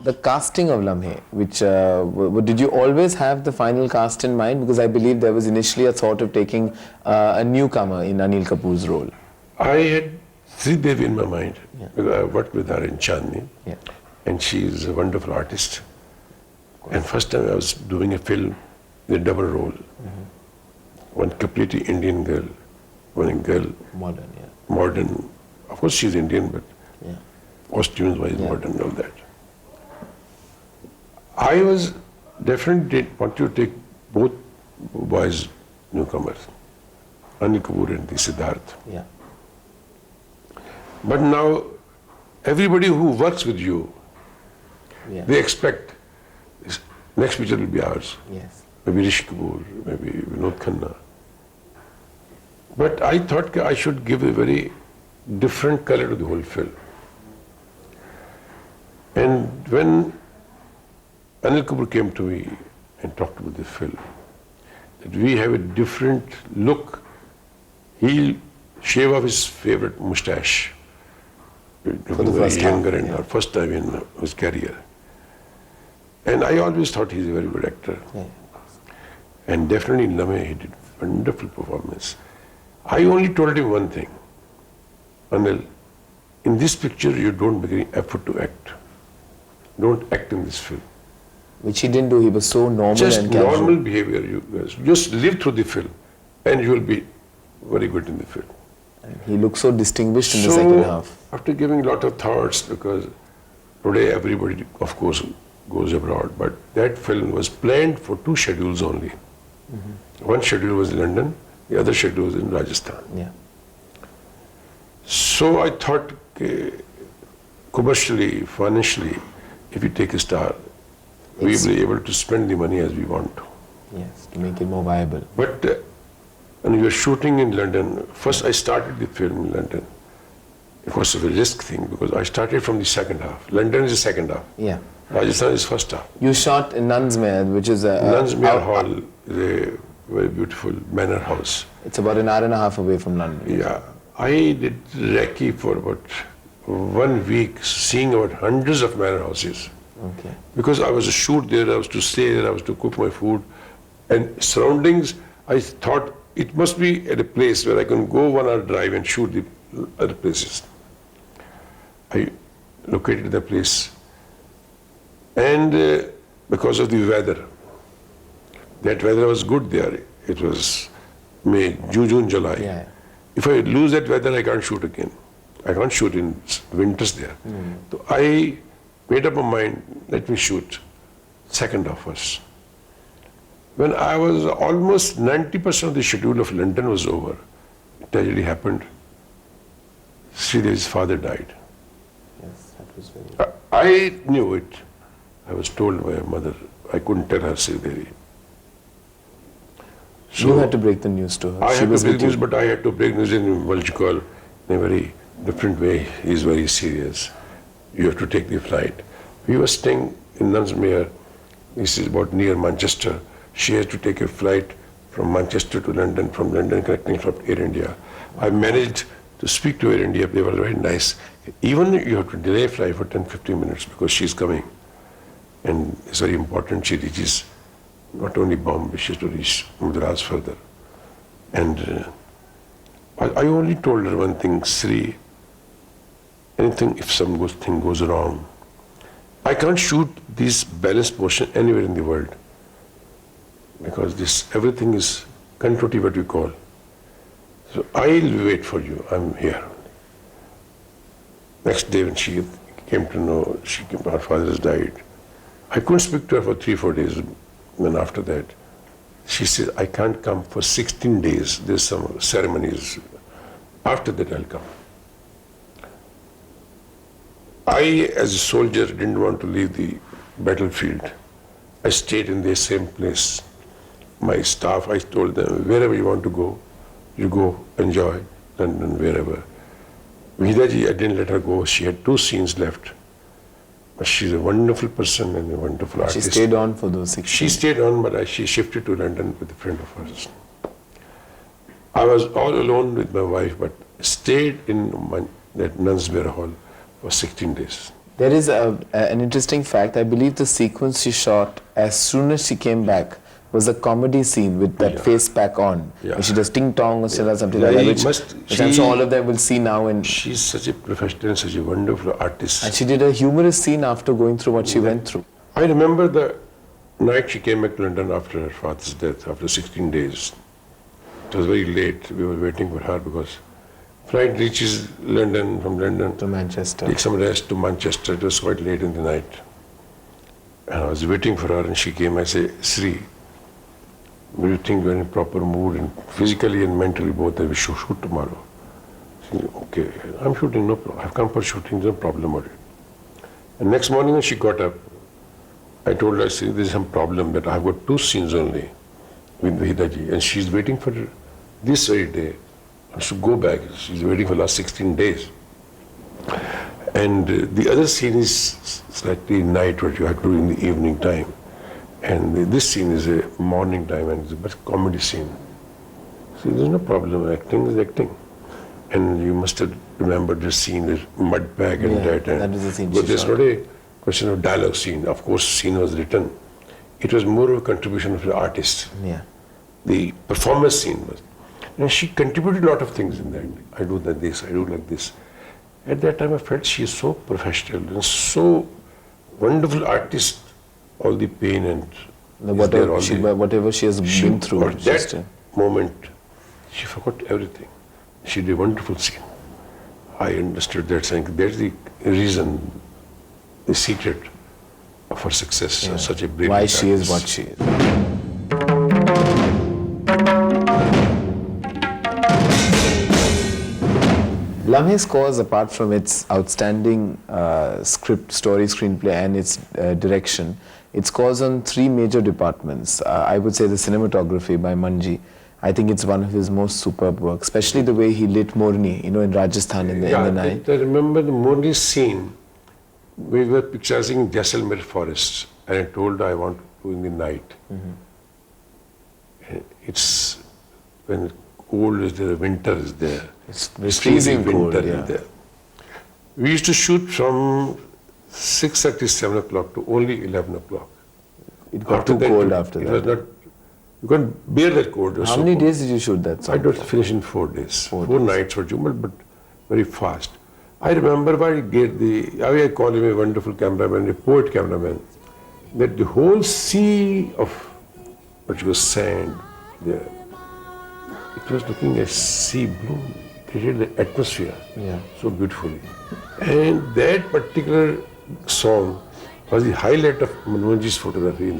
The casting of Lamhe, which did you always have the final cast in mind? Because I believe there was initially a thought of taking a newcomer in Anil Kapoor's role. I had Sridevi in my mind, because I worked with her in Chandni, and she is a wonderful artist. And first time I was doing a film, the double role. One completely Indian girl, one girl. Modern, Modern. Of course she's Indian, but costumes wise, modern and all that. I was definitely want to take both boys newcomers, Anil Kapoor and the Siddharth. Yeah. But now, everybody who works with you, they expect this next picture will be ours. Yes. Maybe Rishi Kapoor, maybe Vinod Khanna. But I thought I should give a very different color to the whole film. And when Anil Kapoor came to me and talked about the film, that we have a different look. He'll shave off his favorite mustache. For the first younger time, and first time in his career. And I always thought he's a very good actor. And definitely in Lamhe he did wonderful performance. I only told him one thing, Anil, in this picture you don't make any effort to act. Don't act in this film. Which he didn't do, he was so normal just and casual. normal behavior, you guys. Just live through the film and you will be very good in the film. And he looked so distinguished in the second half. After giving a lot of thoughts, because today everybody of course goes abroad, but that film was planned for 2 schedules only. One schedule was in London, the other schedule was in Rajasthan. So I thought, commercially, financially, if we take a star, we will be able to spend the money as we want to. Yes, to make it more viable. But when we were shooting in London, first I started the film in London. It was a risk thing because I started from the second half. London is the second half. Rajasthan is first half. You shot in Nansmere, which is a... Nansmere Hall is a very beautiful manor house. It's about an hour and a half away from London. I did recce for about 1 week, seeing about hundreds of manor houses. Because I was to shoot there, I was to stay there, I was to cook my food. And surroundings, I thought it must be at a place where I can go 1 hour drive and shoot the other places. I located the place. And because of the weather, that weather was good there. It was May, June, July. If I lose that weather, I can't shoot again. I can't shoot in winters there. So I made up my mind, let me shoot second half first. When I was almost 90% of the schedule of London was over, tragedy happened. Sridevi's father died. That was very... I knew it. I was told by her mother. I couldn't tell her Sridevi. So you had to break the news to her. I had to break the news, but I had to break news in what you call in a very different way. He's very serious. You have to take the flight. We were staying in Nansmere. This is about near Manchester. She has to take a flight from Manchester to London, from London connecting from Air India. I managed to speak to Air India. They were very nice. Even you have to delay flight for 10-15 minutes because she's coming. And it's very important she reaches not only Bombay, she has to reach Madras further. And I only told her one thing, Sri, anything, if some thing goes wrong, I can't shoot this balanced portion anywhere in the world. Because this, everything is controti, what we call. So I'll wait for you, I'm here. Next day when she came to know, her father has died. I couldn't speak to her for 3-4 days. Then after that, she said, I can't come for 16 days. There's some ceremonies. After that, I'll come. I, as a soldier, didn't want to leave the battlefield. I stayed in the same place. My staff, I told them, wherever you want to go, you go, enjoy, London, wherever. Waheeda ji, I didn't let her go. She had 2 scenes left. But she's a wonderful person and a wonderful artist. She stayed on for those 6 She stayed on, but she shifted to London with a friend of hers. I was all alone with my wife, but stayed in that Nansmere Hall for 16 days. There is an interesting fact. I believe the sequence she shot as soon as she came back was a comedy scene with that face pack on. Yeah. Where she does ting tong or something Yeah, like that, which I'm sure all of them will see now. And she's such a professional, such a wonderful artist. she did a humorous scene after going through what she went through. I remember the night she came back to London after her father's death, after 16 days. It was very late. We were waiting for her because flight reaches London, from London To Manchester. take some rest to Manchester. It was quite late in the night. And I was waiting for her and she came. I say, Sri, do you think we're in proper mood and physically and mentally both that we should shoot tomorrow? She said, okay, I'm shooting, no problem. I've come for shooting, no problem about it. And next morning when she got up, I told her, see, there's some problem that I've got 2 scenes only with Waheeda ji, and she's waiting for this very day. I should go back. She's waiting for the last 16 days. And the other scene is slightly night, what you have to do in the evening time. And this scene is a morning time, and it's a best comedy scene. See, there's no problem. Acting is acting. And you must have remembered this scene, this mud bag and that. And that is the scene but she there's shot. not a question of dialogue scene. Of course, scene was written. It was more of a contribution of the artist. Yeah. The performance scene was. And she contributed a lot of things in that. I do like this, I do like this. At that time I felt she is so professional and so wonderful artist. All the pain and Whatever she has been through. At that moment, she forgot everything. She did a wonderful scene. I understood that saying that's the reason, the secret of her success. Such a brilliant Why she is artist. what she is. Lamhe scores, apart from its outstanding script, story, screenplay and its direction, it scores on 3 major departments. I would say the cinematography by Manji. I think it's one of his most superb work, especially the way he lit Morni, in Rajasthan in the night. I remember the Morni scene. We were picturing Jaisalmer forest, and I told her I want to do in the night. It's when cold is there, winter is there. It's freezing cold, winter yeah. is there. We used to shoot from 6:30, 7 o'clock to only 11 o'clock. It got too cold after it that. was not, you couldn't bear that cold. It was How so many cold. days did you shoot that song? I don't finish in 4 days. 4 days. nights for Jumal, but very fast. I remember why I call him a wonderful cameraman, a poet cameraman, that the whole sea of what was sand there, it was looking a sea blue. It created the atmosphere so beautifully. And that particular song was the highlight of Manmohanji's photography in that.